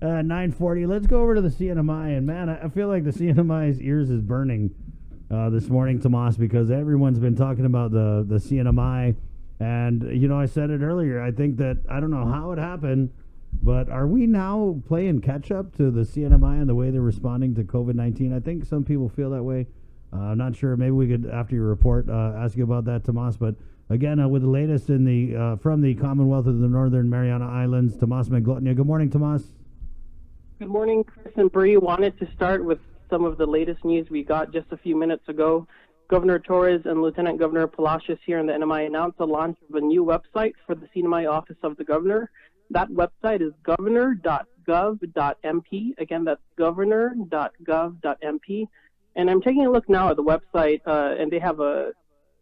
9:40. Let's go over to the CNMI. And man, I feel like the CNMI's ears is burning this morning, Tomas, because everyone's been talking about the CNMI. And, I said it earlier. I think that, I don't know how it happened, but are we now playing catch up to the CNMI and the way they're responding to COVID-19? I think some people feel that way. I'm not sure. Maybe we could, after your report, ask you about that, Tomas. But again, with the latest in the from the Commonwealth of the Northern Mariana Islands, Tomas Manglona. Good morning, Tomas. Good morning, Chris and Bree. Wanted to start with some of the latest news we got just a few minutes ago. Governor Torres and Lieutenant Governor Palacios here in the NMI announced the launch of a new website for the CNMI Office of the Governor. That website is governor.gov.mp. Again, that's governor.gov.mp. And I'm taking a look now at the website, and they have a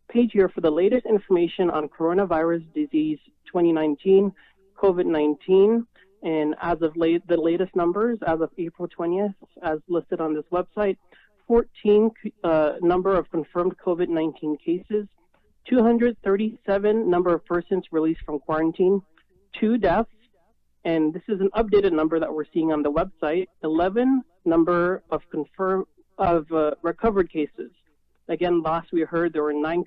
page here for the latest information on coronavirus disease 2019, COVID-19. And as of the latest numbers, as of April 20th, as listed on this website, 14 number of confirmed COVID-19 cases, 237 number of persons released from quarantine, 2 deaths, and this is an updated number that we're seeing on the website, 11 number of recovered cases. Again, last we heard there were 9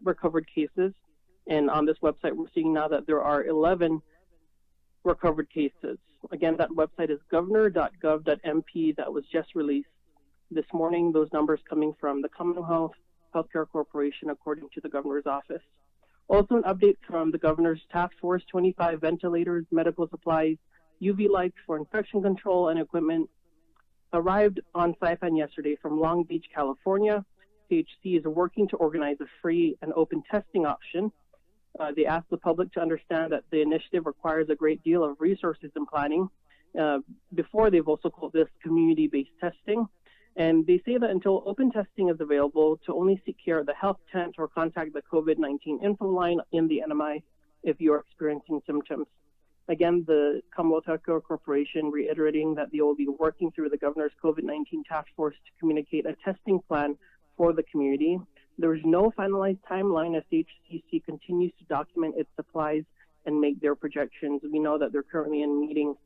recovered cases, and on this website we're seeing now that there are 11 recovered cases. Again, that website is governor.gov.mp. That was just released this morning. Those numbers coming from the Commonwealth Healthcare Corporation, according to the governor's office. Also, an update from the governor's task force: 25 ventilators, medical supplies, UV lights for infection control, and equipment arrived on Saipan yesterday from Long Beach, California. CHC is working to organize a free and open testing option. They asked the public to understand that the initiative requires a great deal of resources and planning. Before, they've also called this community-based testing. And they say that until open testing is available, to only seek care at the health tent or contact the COVID-19 info line in the NMI if you're experiencing symptoms. Again, the Commonwealth Healthcare Corporation reiterating that they will be working through the governor's COVID-19 task force to communicate a testing plan for the community. There is no finalized timeline as HCC continues to document its supplies and make their projections. We know that they're currently in meetings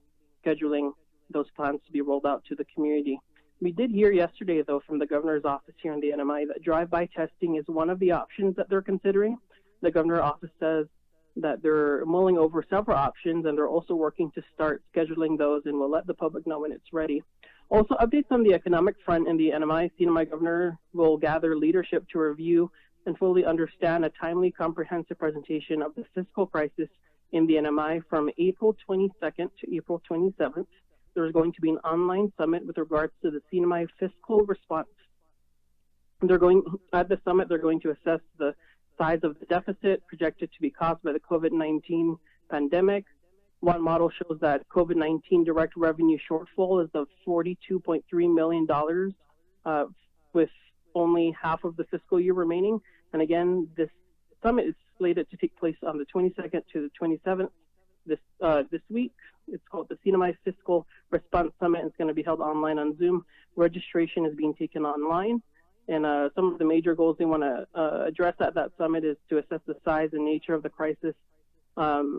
scheduling those plans to be rolled out to the community. We did hear yesterday, though, from the governor's office here in the NMI that drive-by testing is one of the options that they're considering. The governor's office says that they're mulling over several options, and they're also working to start scheduling those, and will let the public know when it's ready. Also, updates on the economic front in the NMI. CNMI governor will gather leadership to review and fully understand a timely, comprehensive presentation of the fiscal crisis in the NMI from April 22nd to April 27th. There's going to be an online summit with regards to the CNMI fiscal response. At the summit, they're going to assess the size of the deficit projected to be caused by the COVID-19 pandemic. One model shows that COVID-19 direct revenue shortfall is of $42.3 million with only half of the fiscal year remaining. And again, this summit is slated to take place on the 22nd to the 27th this week. It's called the CNMI Fiscal Response Summit. It's going to be held online on Zoom. Registration is being taken online. And some of the major goals they want to address at that summit is to assess the size and nature of the crisis by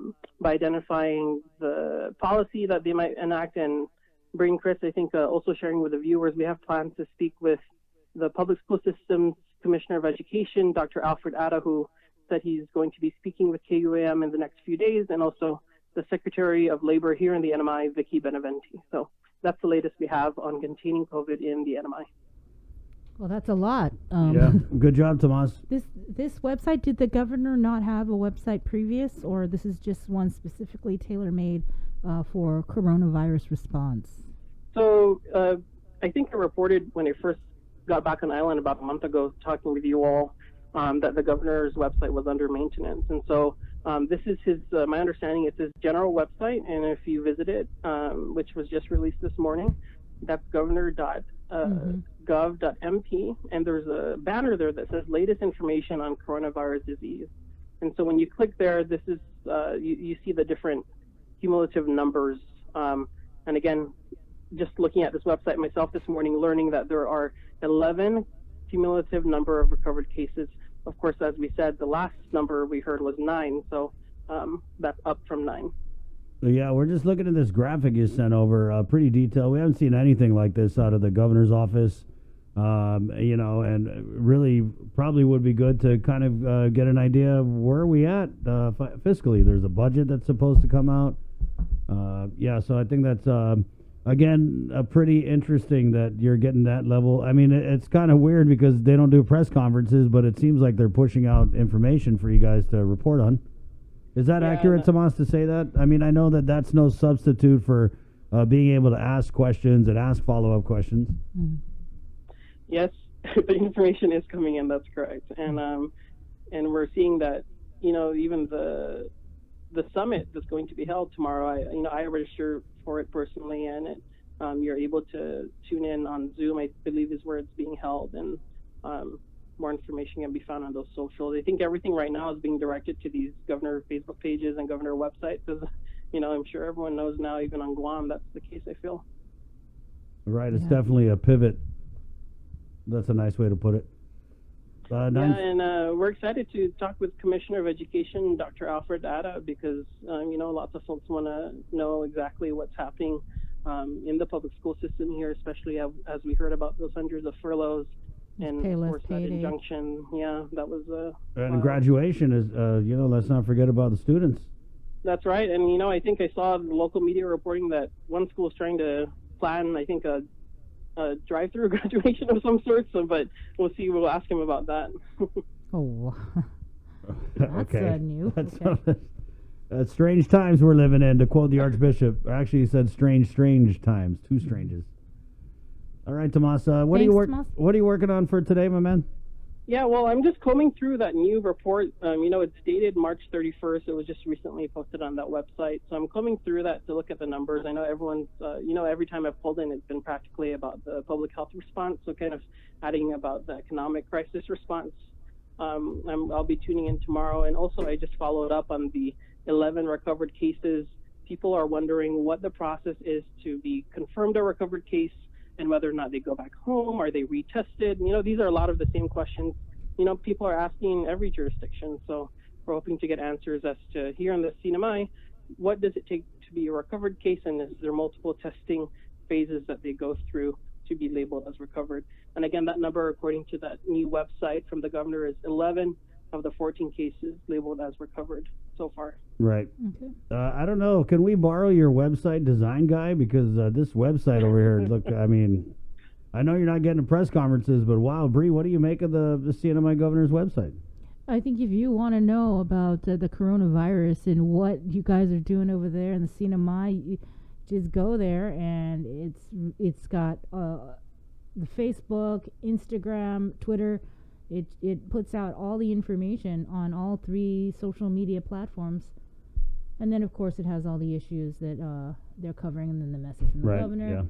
identifying the policy that they might enact and bring. Chris, I think also sharing with the viewers, we have plans to speak with the Public School Systems Commissioner of Education, Dr. Alfred Atta, who said he's going to be speaking with KUAM in the next few days, and also the Secretary of Labor here in the NMI, Vicky Beneventi. So that's the latest we have on containing COVID in the NMI. Well, that's a lot. Yeah, good job, Tomas. This website, did the governor not have a website previous, or this is just one specifically tailor-made for coronavirus response? So I think I reported when I first got back on island about a month ago, talking with you all, that the governor's website was under maintenance. And so this is his, my understanding, it's his general website. And if you visit it, which was just released this morning, that's governor.gov.mp. And there's a banner there that says latest information on coronavirus disease. And so when you click there, this is, you see the different cumulative numbers. And again, just looking at this website myself this morning, learning that there are 11 cumulative number of recovered cases. Of course, as we said, the last number we heard was 9, so that's up from 9. Yeah, we're just looking at this graphic you sent over. Pretty detailed. We haven't seen anything like this out of the governor's office. And really probably would be good to kind of get an idea of where we at fiscally. There's a budget that's supposed to come out. So I think that's again pretty interesting that you're getting that level. I mean, it's kind of weird because they don't do press conferences, but it seems like they're pushing out information for you guys to report on. Is that accurate, Tomas, to say that? I mean, I know that that's no substitute for being able to ask questions and ask follow-up questions. Mm. Yes, the information is coming in. That's correct, and we're seeing that even the summit that's going to be held tomorrow. I register for it personally, and you're able to tune in on Zoom. I believe is where it's being held, and more information can be found on those socials. I think everything right now is being directed to these governor Facebook pages and governor websites. Because I'm sure everyone knows now, even on Guam, that's the case. I feel. Right, it's definitely a pivot. That's a nice way to put it. We're excited to talk with Commissioner of Education, Dr. Alfred Atta, because lots of folks want to know exactly what's happening in the public school system here, especially as we heard about those hundreds of furloughs and of course that injunction. Yeah, that was and graduation is let's not forget about the students. That's right, and I think I saw the local media reporting that one school is trying to plan, I think, a drive-through graduation of some sort. But we'll see. We'll ask him about that. Oh, that's new. That's strange times we're living in, to quote the Archbishop. Actually, he said strange times. Two stranges. All right, Tomas. What are you working on for today, my man? Yeah, well, I'm just combing through that new report. It's dated March 31st. It was just recently posted on that website. So I'm combing through that to look at the numbers. I know everyone's, every time I've pulled in, it's been practically about the public health response. So kind of adding about the economic crisis response. I'll be tuning in tomorrow. And also, I just followed up on the 11 recovered cases. People are wondering what the process is to be confirmed a recovered case, and whether or not they go back home. Are they retested? These are a lot of the same questions, people are asking in every jurisdiction. So we're hoping to get answers as to here in the CNMI, what does it take to be a recovered case, and is there multiple testing phases that they go through to be labeled as recovered? And again, that number, according to that new website from the governor, is 11 of the 14 cases labeled as recovered so far. Right. Okay. I don't know. Can we borrow your website design guy? Because this website over here, look, I mean, I know you're not getting to press conferences, but wow, Bree, what do you make of the CNMI governor's website? I think if you want to know about the coronavirus and what you guys are doing over there in the CNMI, you just go there, and it's got the Facebook, Instagram, Twitter. It puts out all the information on all 3 social media platforms. And then, of course, it has all the issues that they're covering, and then the message from the governor. Yeah.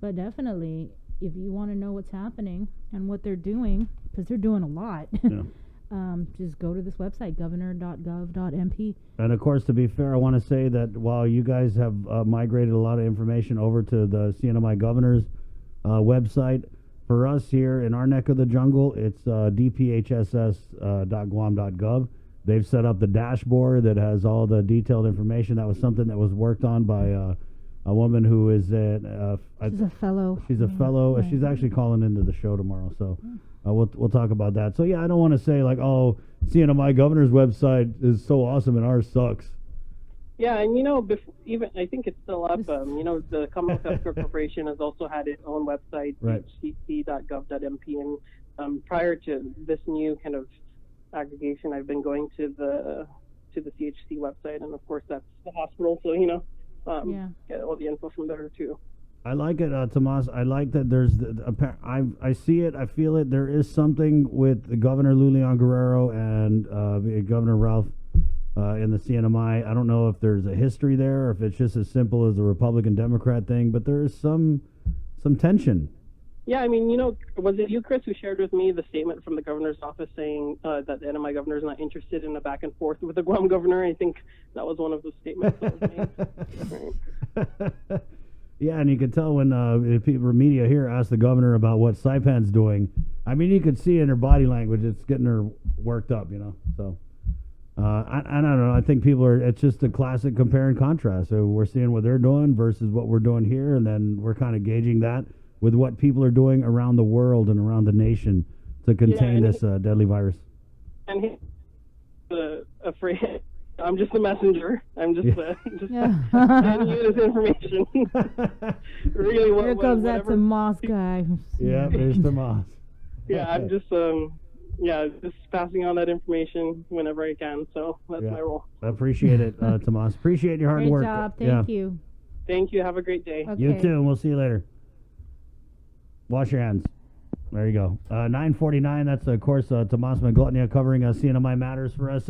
But definitely, if you want to know what's happening and what they're doing, because they're doing a lot, just go to this website, governor.gov.mp. And, of course, to be fair, I want to say that while you guys have migrated a lot of information over to the CNMI governor's website, for us here in our neck of the jungle, it's dphss.guam.gov. They've set up the dashboard that has all the detailed information. That was something that was worked on by a woman who is she's a fellow. She's a fellow. Right. She's actually calling into the show tomorrow, so we'll talk about that. So yeah, I don't want to say like, oh, CNMI governor's website is so awesome and ours sucks. Yeah, and even I think it's still up. The Commonwealth Healthcare Corporation has also had its own website, right. hcc.gov.mp, and prior to this new kind of aggregation, I've been going to the CHC website, and of course that's the hospital. So get all the info from there too. I like it, Tomas. I like that there's I see it, I feel it. There is something with Governor Lulian Guerrero and Governor Ralph in the CNMI. I don't know if there's a history there or if it's just as simple as the Republican-Democrat thing, but there is some tension. Yeah, I mean, was it you, Chris, who shared with me the statement from the governor's office saying that the NMI governor is not interested in a back and forth with the Guam governor? I think that was one of the statements that was made. Yeah, and you can tell when people media here ask the governor about what Saipan's doing. I mean, you could see in her body language, it's getting her worked up, So I don't know. I think people are. It's just a classic compare and contrast. So we're seeing what they're doing versus what we're doing here, and then we're kind of gauging that with what people are doing around the world and around the nation to contain this deadly virus. And he's afraid. I'm just a messenger. I'm just sending you this information. Really, here comes that Tomas guy. Yeah, there's Tomas. Yeah, I'm just just passing on that information whenever I can. So that's my role. I appreciate it, Tomas. Appreciate your hard Great work. job. Thank you. Thank you. Have a great day. Okay. You too, and we'll see you later. Wash your hands. There you go. 9:49. That's, of course, Tomas Manglona covering CNMI Matters for us.